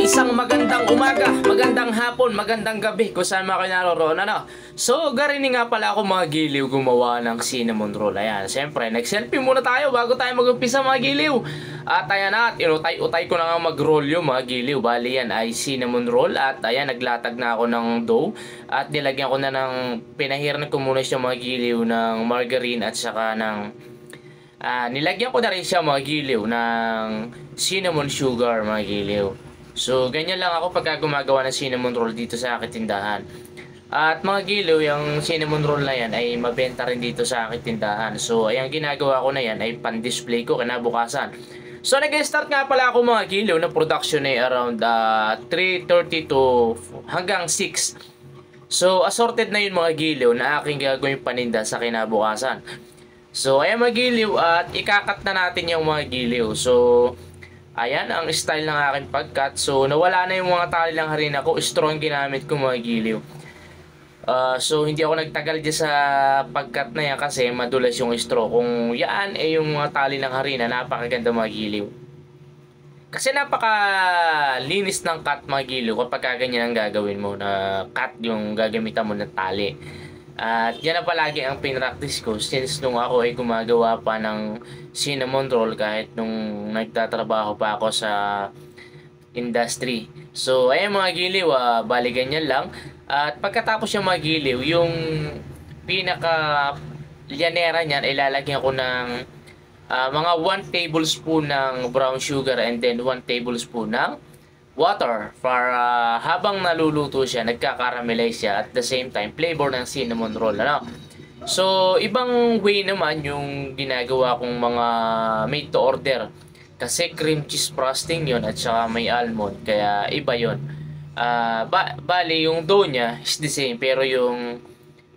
Isang magandang umaga, magandang hapon, magandang gabi kung saan mga kayo naroroon, ano? So, garini nga pala ako mga giliw gumawa ng cinnamon roll. Ayan, siyempre, nag-selfie muna tayo bago tayo mag-umpisa mga giliw. At ayan na, inutay-utay ko na nga mag-roll yung mga giliw. Bali yan ay cinnamon roll. At ayan, naglatag na ako ng dough. At nilagyan ko na ng, pinahiran ko muna siya mga giliw ng margarine at saka ng nilagyan ko na rin siya mga giliw ng cinnamon sugar mga giliw. So ganyan lang ako pagka gumagawa ng cinnamon roll dito sa aking tindahan. At mga giliw, yung cinnamon roll na yan ay mabenta rin dito sa aking tindahan. So ayan, ginagawa ko na yan ay pan-display ko kinabukasan. So nag-start nga pala ako mga giliw na production ay around 3:30 to hanggang 6. So assorted na yun mga giliw na aking gagawin paninda sa kinabukasan. So ayan mga giliw, at ikakat na natin yung mga giliw. So ayan ang style ng aking pagkat. So nawala na yung mga tali ng harina ko, straw ang ginamit ko mga giliw. So hindi ako nagtagal dyan sa pagkat na yan kasi madulas yung straw. Kung yan ay yung mga tali ng harina, napakaganda mga giliw. Kasi napakalinis ng cut mga giliw kapag ganyan ang gagawin mo, na cut yung gagamitan mo ng tali. At yan na palagi ang pinractice ko since nung ako ay gumagawa pa ng cinnamon roll kahit nung nagtatrabaho pa ako sa industry. So ayan mga giliw, bali ganyan lang. At pagkatapos yung mga giliw, yung pinaka lyanera niyan ay lalagyan ko ng mga 1 tablespoon ng brown sugar and then 1 tablespoon ng water para habang naluluto siya, nagka-caramelize siya at the same time flavor ng cinnamon roll, ano? So ibang way naman yung ginagawa kong mga made to order kasi cream cheese frosting yon at saka may almond, kaya iba yon. Bali yung dough niya is the same pero yung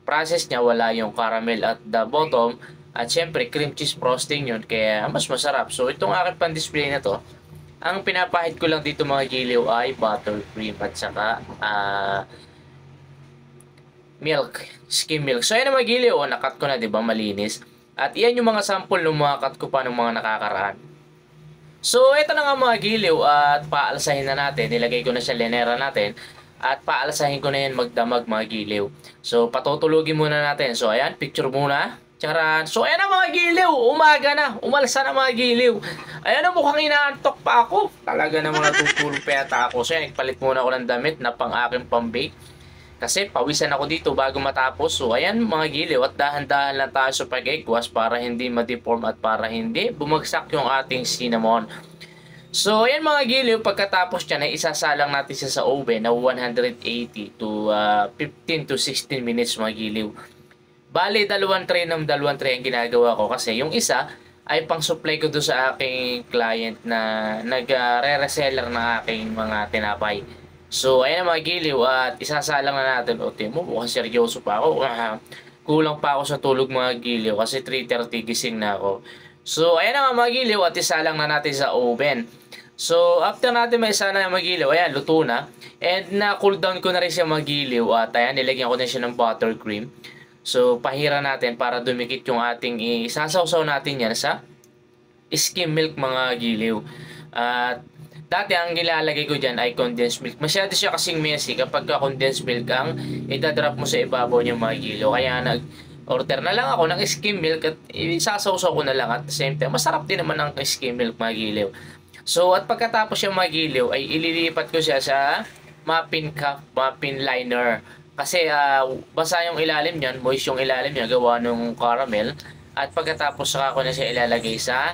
process niya wala yung caramel at the bottom at syempre cream cheese frosting yon kaya mas masarap. So itong aking pan-display na to, ang pinapahid ko lang dito mga giliw ay buttercream at saka milk, skim milk. So ayan mga giliw, nakat ko na, 'di ba, malinis. At iyan yung mga sample ng mga cut ko pa ng mga nakakaraan. So ito na nga mga giliw, at paalsahin na natin. Nilagay ko na siya lenera natin at paalsahin ko na yan magdamag mga giliw. So patutulugin muna natin. So ayan, picture muna. Charan. So ayan na mga giliw, umaga na, umalsa na mga giliw. Ayan na, mukhang inaantok pa ako. Talaga namang natutulog pa yata ako. So ayan, nagpalit muna ako ng damit na pang aking pambake. Kasi pawisan ako dito bago matapos. So ayan mga giliw, at dahan-dahan lang tayo sa pag-egwas para hindi ma-deform at para hindi bumagsak yung ating cinnamon. So ayan mga giliw, pagkatapos niya na isasalang natin siya sa oven na 180 to 15 to 16 minutes mga giliw. Bali, dalawang tray ang ginagawa ko kasi yung isa ay pang supply ko doon sa aking client na nagre-reseller ng aking mga tinapay. So, ayan mga giliw, at isasalang na natin. O, timo, mukhang seryoso pa ako. Kulang pa ako sa tulog mga giliw kasi 3:30 gising na ako. So, ayan na mga giliw, at isalang na natin sa oven. So, after natin may isalang na mga giliw, ayan, luto na. And na-cool down ko na rin siya mga giliw, at ayan, nilagyan ko na siya ng buttercream. So, pahira natin para dumikit yung ating isasawsaw natin yan sa skim milk mga giliw. At dati ang nilalagay ko dyan ay condensed milk. Masyado siya kasing messy kapag condensed milk ang idadrop mo sa ibabaw niya mga giliw. Kaya nag-order na lang ako ng skim milk at isasawsaw ko na lang at the same time. Masarap din naman ang skim milk mga giliw. So, at pagkatapos yung mga giliw ay ililipat ko siya sa muffin cup, muffin liner. Kasi basa yung ilalim niyan, moist yung ilalim niya, gawa ng caramel. At pagkatapos saka ko na siya ilalagay sa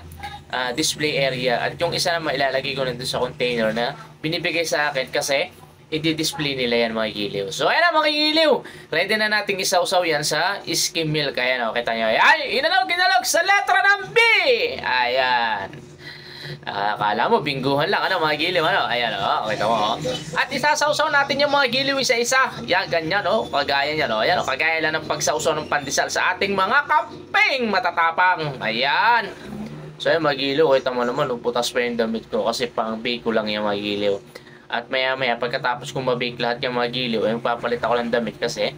display area. At yung isa naman ilalagay ko nandun sa container na binibigay sa akin kasi i-display nila yan mga giliw. So ayan na mga giliw, ready na nating isawsaw yan sa skim milk. Ayan o, kita nyo. Ay, inalog sa letra ng B! Ayan. Akala mo bingguhan lang, ano mga giliw, ano? Ayan o, kita mo o. At isasawsaw natin yung mga giliw isa-isa. Yan, ganyan o, kagaya yan o. Ayan o, kagaya lang ng pagsawsaw ng pandesal sa ating mga kamping matatapang. Ayan. So ayan mga giliw, kita mo naman, putas pa yung damit ko kasi pang bake ko lang yung mga giliw. At maya maya, pagkatapos kong mabake lahat yung mga giliw, ay papalit ako ng damit kasi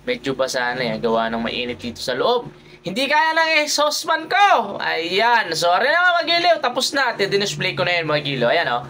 medyo basa na yan, gawa ng mainit dito sa loob. Hindi kaya ng exhaust ko. Ayan. Sorry na mga giliw. Tapos na. Dinusplay ko na yun mga giliw. Ayan o.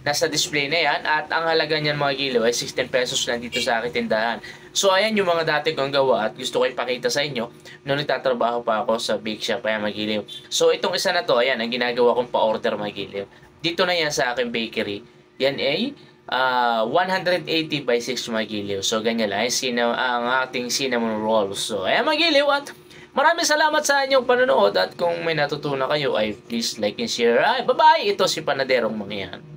Nasa display na yan at ang halaga niyan mga giliw ay 16 pesos lang dito sa aking tindahan. So ayan yung mga dati kong gawa at gusto ko ipakita sa inyo noong nagtatrabaho pa ako sa bake shop ayan mga giliw. So itong isa na to, ayan ang ginagawa kong pa-order mga giliw. Dito na yan sa aking bakery. Yan ay 180 by 6 mga giliw. So ganyan lang ang ating cinnamon rolls. So ayan mga giliw at maraming salamat sa inyong panonood at kung may natutunan kayo ay please like and share. Ay, bye-bye! Ito si Panaderong Mangyan.